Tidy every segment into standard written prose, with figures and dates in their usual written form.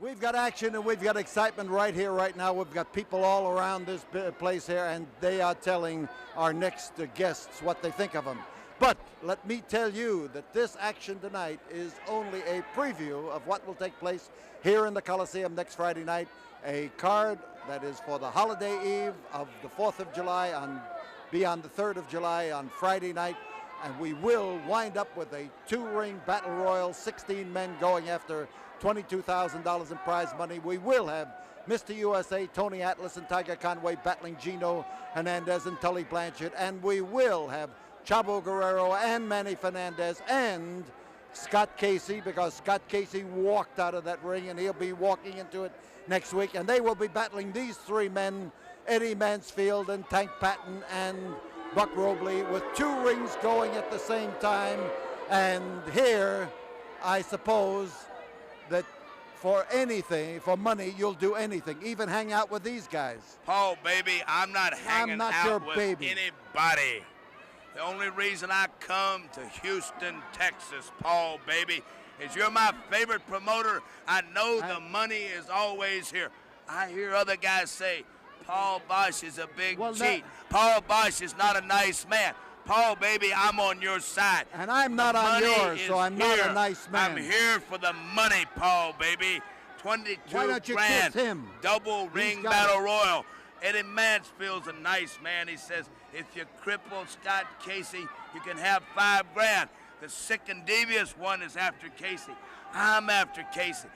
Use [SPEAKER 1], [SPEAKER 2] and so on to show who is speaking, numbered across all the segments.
[SPEAKER 1] We've got action and we've got excitement right here, right now. We've got people all around this place here, and they are telling our next guests what they think of them. But let me tell you that this action tonight is only a preview of what will take place here in the Coliseum next Friday night. A card that is for the holiday eve of the 4th of July, be on the 3rd of July on Friday night. And we will wind up with a 2-ring battle royal, 16 men going after $22,000 in prize money. We will have Mr. USA, Tony Atlas and Tiger Conway battling Gino Hernandez and Tully Blanchard. And we will have Chavo Guerrero and Manny Fernandez and Scott Casey, because Scott Casey walked out of that ring and he'll be walking into it next week. And they will be battling these 3 men, Eddie Mansfield and Tank Patton and Buck Robley, with 2 rings going at the same time. And here, I suppose that for anything, for money, you'll do anything, even hang out with these guys.
[SPEAKER 2] Paul, baby, I'm not hanging out with anybody. The only reason I come to Houston, Texas, Paul, baby, is you're my favorite promoter. I know the money is always here. I hear other guys say, Paul Bosch is a big cheat. Paul Bosch is not a nice man. Paul, baby, I'm on your side.
[SPEAKER 1] And I'm not on yours, so I'm not a nice man.
[SPEAKER 2] I'm here for the money, Paul, baby. 22
[SPEAKER 1] Why don't you
[SPEAKER 2] grand,
[SPEAKER 1] kiss him?
[SPEAKER 2] double ring battle royal. Eddie Mansfield's a nice man. He says, if you cripple Scott Casey, you can have 5 grand. The sick and devious one is after Casey. I'm after Casey.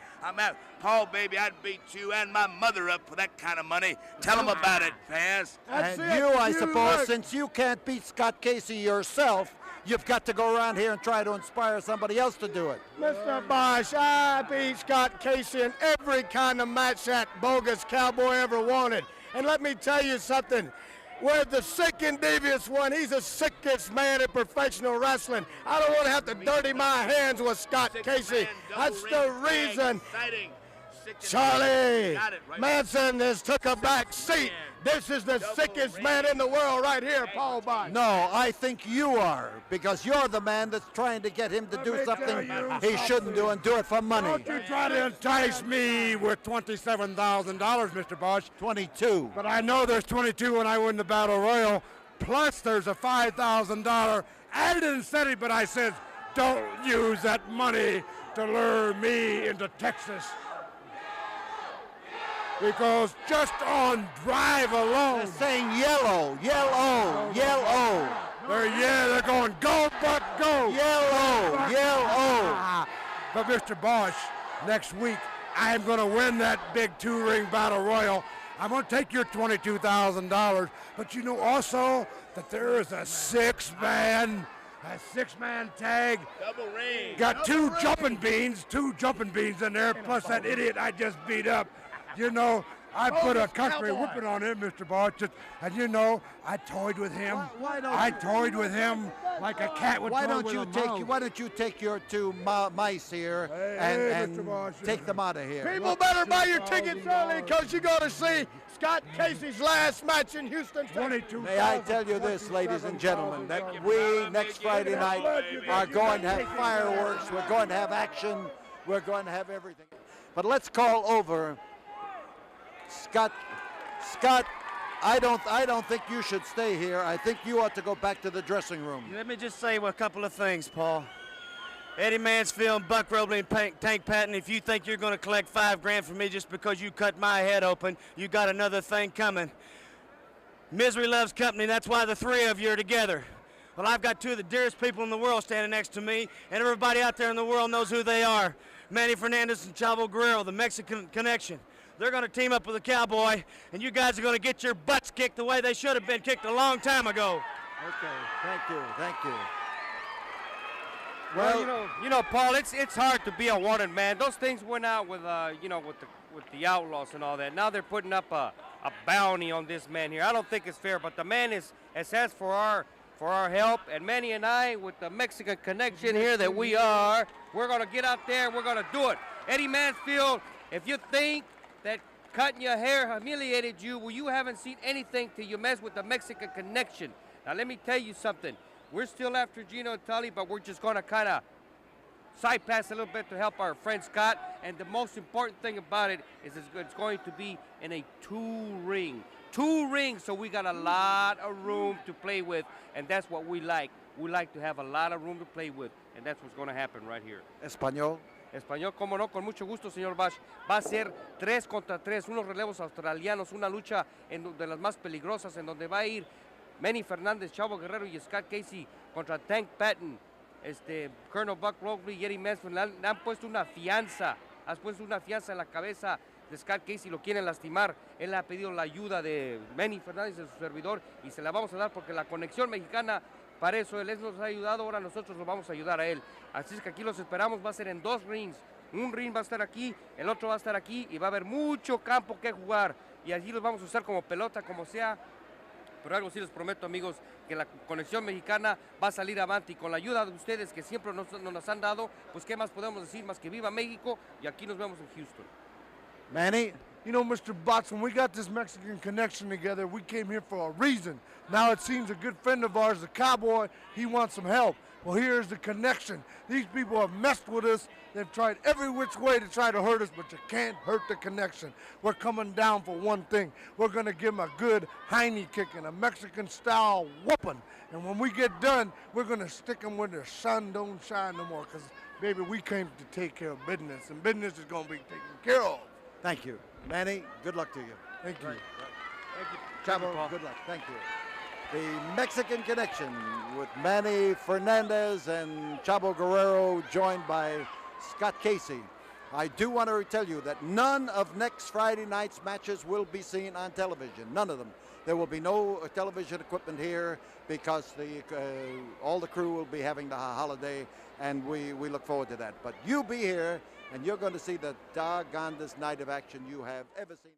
[SPEAKER 2] Paul, baby, I'd beat you and my mother up for that kind of money. Tell them about it, fans.
[SPEAKER 1] And I suppose, since you can't beat Scott Casey yourself, you've got to go around here and try to inspire somebody else to do it.
[SPEAKER 3] Mr. Bosch, I beat Scott Casey in every kind of match that bogus cowboy ever wanted. And let me tell you something. With the sick and devious one, he's the sickest man in professional wrestling. I don't want to have to dirty my hands with Scott Casey. That's the reason Charlie Manson has took a back seat. This is the sickest man in the world right here, Paul Bosch.
[SPEAKER 1] No, I think you are, because you're the man that's trying to get him to do something he shouldn't do and do it for money.
[SPEAKER 3] Don't you try to entice me with $27,000, Mr. Bosch.
[SPEAKER 1] 22.
[SPEAKER 3] But I know there's 22 when I win the Battle Royal, plus there's a $5,000 added incentive, but I said, don't use that money to lure me into Texas. Because just on drive alone.
[SPEAKER 1] They're saying yellow, yellow, yellow.
[SPEAKER 3] They're going, go, Buck, go.
[SPEAKER 1] Yellow, yellow.
[SPEAKER 3] But Mr. Bosch, next week, I am going to win that big 2-ring battle royal. I'm going to take your $22,000. But you know also that there is a 6-man tag.
[SPEAKER 2] Double ring.
[SPEAKER 3] Got two jumping beans in there, plus that idiot I just beat up. You know, I put a country whipping on him, Mr. Bosch, and you know, I toyed with him. I toyed with him like a cat would toy with a mouse.
[SPEAKER 1] Why don't you take your 2 mice here and take them out of here?
[SPEAKER 3] People better buy your tickets early, because you're going to see Scott Casey's last match in Houston. 22.
[SPEAKER 1] May I tell you this, ladies and gentlemen, that we next Friday night are going to have fireworks. We're going to have action. We're going to have everything. But let's call over Scott, I don't think you should stay here. I think you ought to go back to the dressing room.
[SPEAKER 4] Let me just say a couple of things, Paul. Eddie Mansfield, Buck Robley, and Tank Patton, if you think you're going to collect 5 grand from me just because you cut my head open, you got another thing coming. Misery loves company, that's why the 3 of you are together. Well, I've got 2 of the dearest people in the world standing next to me, and everybody out there in the world knows who they are. Manny Fernandez and Chavo Guerrero, the Mexican Connection. They're going to team up with the Cowboy, and you guys are going to get your butts kicked the way they should have been kicked a long time ago.
[SPEAKER 1] Okay, thank you.
[SPEAKER 5] Well, you know, Paul, it's hard to be a wanted man. Those things went out with, with the Outlaws and all that. Now they're putting up a bounty on this man here. I don't think it's fair, but the man has asked for our help, and Manny and I, with the Mexican Connection here that we are, we're going to get out there and we're going to do it. Eddie Mansfield, if you think that cutting your hair humiliated you, well, you haven't seen anything till you mess with the Mexican Connection. Now, let me tell you something. We're still after Gino and Tully, but we're just going to kind of side pass a little bit to help our friend Scott. And the most important thing about it is it's going to be in a 2-ring. 2 rings, so we got a lot of room to play with, and that's what we like. We like to have a lot of room to play with, and that's what's going to happen right here.
[SPEAKER 1] Español.
[SPEAKER 5] Español, cómo no, con mucho gusto, señor Bash. Va a ser 3 contra 3, unos relevos australianos, una lucha de las más peligrosas, en donde va a ir Manny Fernández, Chavo Guerrero y Scott Casey contra Tank Patton, Colonel Buck Robley y Eddie Mansfield. Le han puesto una fianza, has puesto una fianza en la cabeza de Scott Casey, lo quieren lastimar. Él ha pedido la ayuda de Manny Fernández, de su servidor, y se la vamos a dar porque la conexión mexicana, para eso él nos ha ayudado, ahora nosotros lo vamos a ayudar a él. Así es que aquí los esperamos, va a ser en 2 rings. Un ring va a estar aquí, el otro va a estar aquí, y va a haber mucho campo que jugar. Y allí los vamos a usar como pelota, como sea. Pero algo sí les prometo, amigos, que la conexión mexicana va a salir avante, y con la ayuda de ustedes que siempre nos han dado, pues qué más podemos decir más que viva México, y aquí nos vemos en Houston.
[SPEAKER 1] Manny?
[SPEAKER 3] You know, Mr. Botts, when we got this Mexican connection together, we came here for a reason. Now it seems a good friend of ours, the Cowboy, he wants some help. Well, here's the connection. These people have messed with us. They've tried every which way to try to hurt us, but you can't hurt the connection. We're coming down for one thing. We're going to give them a good hiney kicking, a Mexican-style whooping. And when we get done, we're going to stick them where the sun don't shine no more, because, baby, we came to take care of business, and business is going to be taken care of.
[SPEAKER 1] Thank you. Manny, good luck to you.
[SPEAKER 3] Thank you.
[SPEAKER 5] Thank you.
[SPEAKER 1] Chavo, good luck. Thank you. The Mexican Connection with Manny Fernandez and Chavo Guerrero, joined by Scott Casey. I do want to tell you that none of next Friday night's matches will be seen on television. None of them. There will be no television equipment here because all the crew will be having the holiday, and we look forward to that. But you be here, and you're going to see the doggonedest night of action you have ever seen.